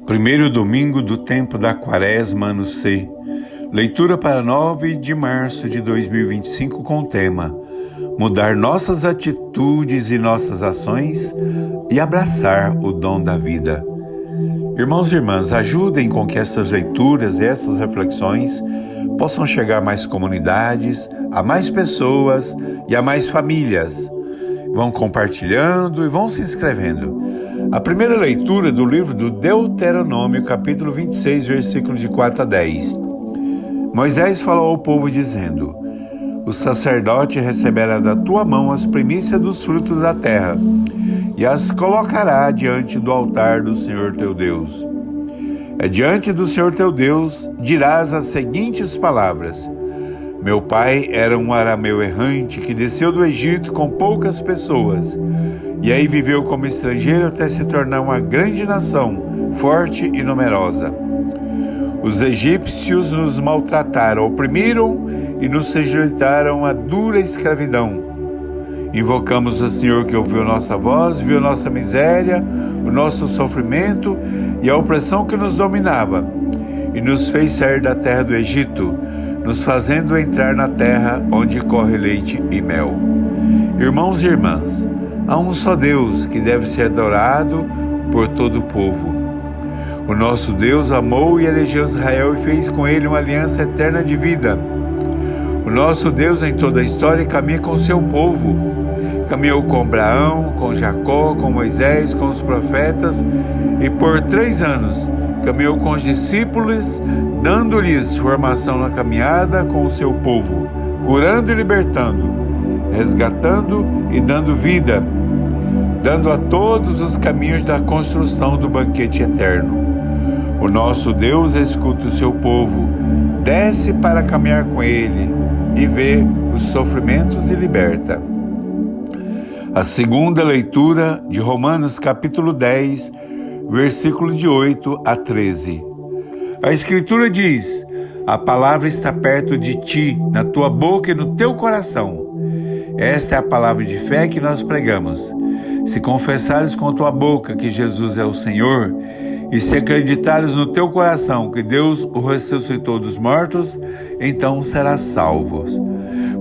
Primeiro domingo do tempo da Quaresma, ano C. Leitura para 9 de março de 2025 com o tema Mudar nossas atitudes e nossas ações e abraçar o dom da vida. Irmãos e irmãs, ajudem com que essas leituras e essas reflexões possam chegar a mais comunidades, a mais pessoas e a mais famílias. Vão compartilhando e vão se inscrevendo. A primeira leitura do livro do Deuteronômio, capítulo 26, versículo de 4 a 10. Moisés falou ao povo dizendo: O sacerdote receberá da tua mão as primícias dos frutos da terra e as colocará diante do altar do Senhor teu Deus. Diante do Senhor teu Deus dirás as seguintes palavras: Meu pai era um arameu errante que desceu do Egito com poucas pessoas e aí viveu como estrangeiro até se tornar uma grande nação, forte e numerosa. Os egípcios nos maltrataram, oprimiram e nos sujeitaram a dura escravidão. Invocamos o Senhor que ouviu nossa voz, viu nossa miséria, o nosso sofrimento e a opressão que nos dominava, e nos fez sair da terra do Egito, nos fazendo entrar na terra onde corre leite e mel. Irmãos e irmãs, há um só Deus que deve ser adorado por todo o povo. O nosso Deus amou e elegeu Israel e fez com ele uma aliança eterna de vida. O nosso Deus em toda a história caminha com o seu povo. Caminhou com Abraão, com Jacó, com Moisés, com os profetas e por 3 anos caminhou com os discípulos, dando-lhes formação na caminhada com o seu povo, curando e libertando, resgatando e dando vida, dando a todos os caminhos da construção do banquete eterno. O nosso Deus escuta o seu povo, desce para caminhar com ele e vê os sofrimentos e liberta. A segunda leitura de Romanos capítulo 10, versículo de 8 a 13. A Escritura diz: A palavra está perto de ti, na tua boca e no teu coração. Esta é a palavra de fé que nós pregamos. Se confessares com a tua boca que Jesus é o Senhor, e se acreditares no teu coração que Deus o ressuscitou dos mortos, então serás salvo.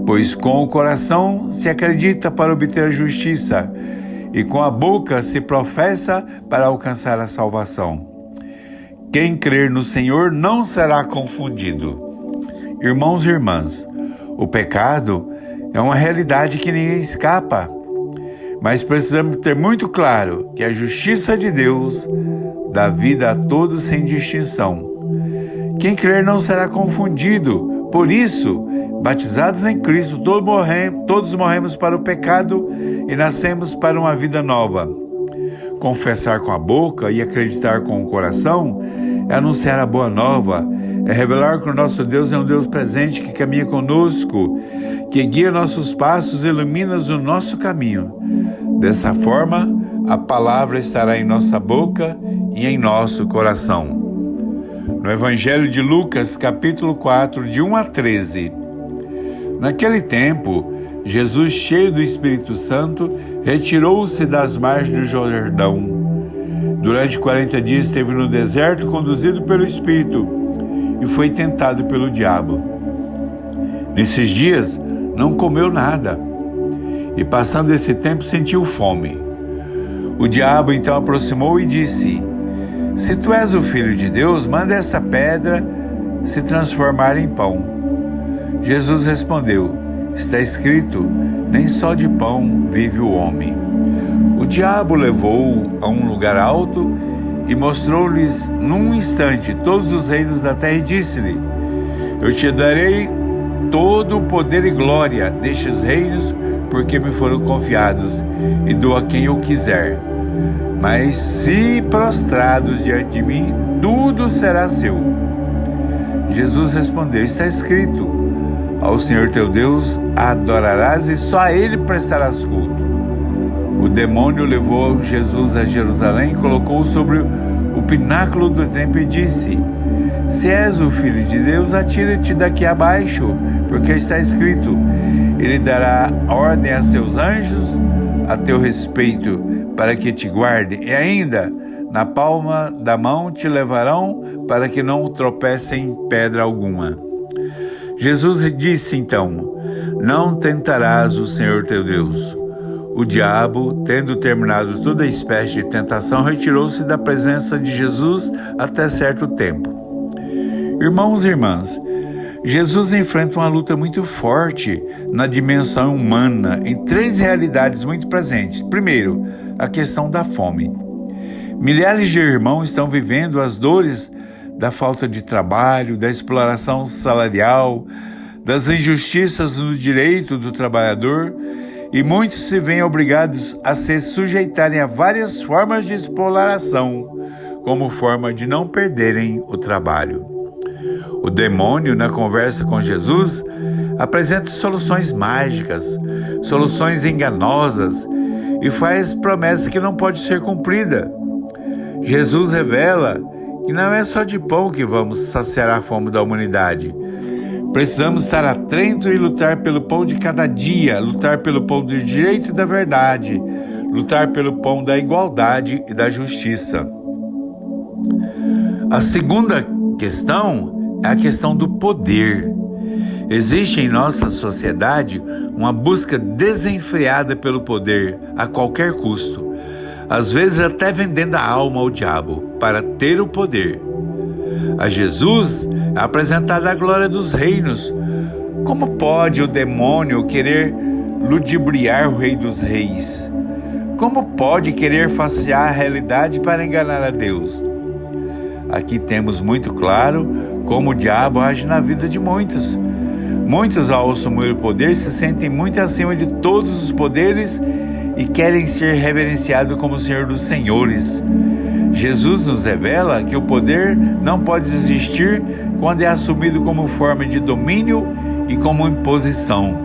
Pois com o coração se acredita para obter a justiça, e com a boca se professa para alcançar a salvação. Quem crer no Senhor não será confundido. Irmãos e irmãs, o pecado é uma realidade que ninguém escapa, mas precisamos ter muito claro que a justiça de Deus dá vida a todos sem distinção. Quem crer não será confundido. Por isso, batizados em Cristo, todos morremos para o pecado e nascemos para uma vida nova. Confessar com a boca e acreditar com o coração é anunciar a boa nova, é revelar que o nosso Deus é um Deus presente que caminha conosco, que guia nossos passos e ilumina o nosso caminho. Dessa forma, a palavra estará em nossa boca e em nosso coração. No Evangelho de Lucas, capítulo 4, de 1 a 13. Naquele tempo, Jesus, cheio do Espírito Santo, retirou-se das margens do Jordão. Durante 40 dias esteve no deserto, conduzido pelo Espírito, e foi tentado pelo diabo. Nesses dias, não comeu nada, e passando esse tempo sentiu fome. O diabo então aproximou e disse: Se tu és o Filho de Deus, manda esta pedra se transformar em pão. Jesus respondeu: Está escrito, nem só de pão vive o homem. O diabo levou-o a um lugar alto e mostrou-lhes num instante todos os reinos da terra e disse-lhe: Eu te darei todo o poder e glória destes reinos, porque me foram confiados, e dou a quem eu quiser. Mas se prostrados diante de mim, tudo será seu. Jesus respondeu: Está escrito, ao Senhor teu Deus adorarás e só a Ele prestarás culto. O demônio levou Jesus a Jerusalém e colocou-o sobre o pináculo do templo e disse: Se és o Filho de Deus, atira-te daqui abaixo, porque está escrito: Ele dará ordem a seus anjos a teu respeito, para que te guarde, e ainda na palma da mão te levarão, para que não tropecem em pedra alguma. Jesus disse então: não tentarás o Senhor teu Deus. O diabo, tendo terminado toda espécie de tentação, retirou-se da presença de Jesus até certo tempo. Irmãos e irmãs, Jesus enfrenta uma luta muito forte na dimensão humana, em 3 realidades muito presentes. Primeiro, a questão da fome. Milhares de irmãos estão vivendo as dores da falta de trabalho, da exploração salarial, das injustiças no direito do trabalhador, e muitos se veem obrigados a se sujeitarem a várias formas de exploração, como forma de não perderem o trabalho. O demônio, na conversa com Jesus, apresenta soluções mágicas, soluções enganosas e faz promessa que não pode ser cumprida. Jesus revela que não é só de pão que vamos saciar a fome da humanidade. Precisamos estar atentos e lutar pelo pão de cada dia, lutar pelo pão do direito e da verdade, lutar pelo pão da igualdade e da justiça. A segunda questão é a questão do poder. Existe em nossa sociedade uma busca desenfreada pelo poder a qualquer custo, às vezes até vendendo a alma ao diabo para ter o poder. A Jesus é apresentada a glória dos reinos. Como pode o demônio querer ludibriar o Rei dos Reis? Como pode querer falsear a realidade para enganar a Deus? Aqui temos muito claro como o diabo age na vida de muitos. Muitos, ao assumir o poder, se sentem muito acima de todos os poderes e querem ser reverenciados como o Senhor dos Senhores. Jesus nos revela que o poder não pode existir quando é assumido como forma de domínio e como imposição.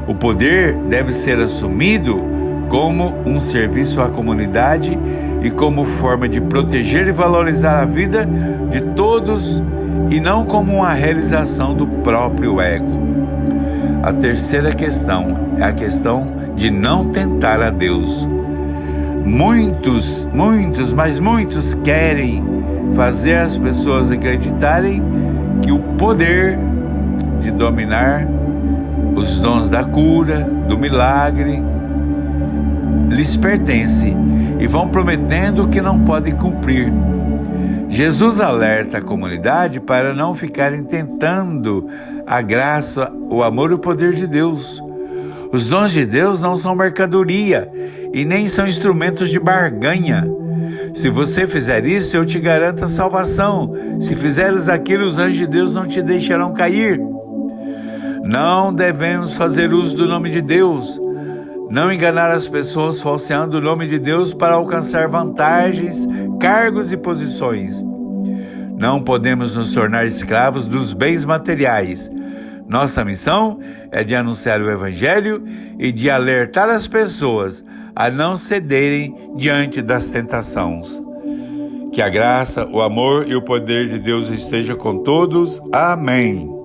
O poder deve ser assumido como um serviço à comunidade e como forma de proteger e valorizar a vida de todos e não como uma realização do próprio ego. A terceira questão é a questão de não tentar a Deus. Muitos querem fazer as pessoas acreditarem que o poder de dominar os dons da cura, do milagre, lhes pertence e vão prometendo o que não podem cumprir. Jesus alerta a comunidade para não ficarem tentando a graça, o amor e o poder de Deus. Os dons de Deus não são mercadoria e nem são instrumentos de barganha. Se você fizer isso, eu te garanto a salvação. Se fizeres aquilo, os anjos de Deus não te deixarão cair. Não devemos fazer uso do nome de Deus. Não enganar as pessoas falseando o nome de Deus para alcançar vantagens, cargos e posições. Não podemos nos tornar escravos dos bens materiais. Nossa missão é de anunciar o Evangelho e de alertar as pessoas a não cederem diante das tentações. Que a graça, o amor e o poder de Deus esteja com todos. Amém.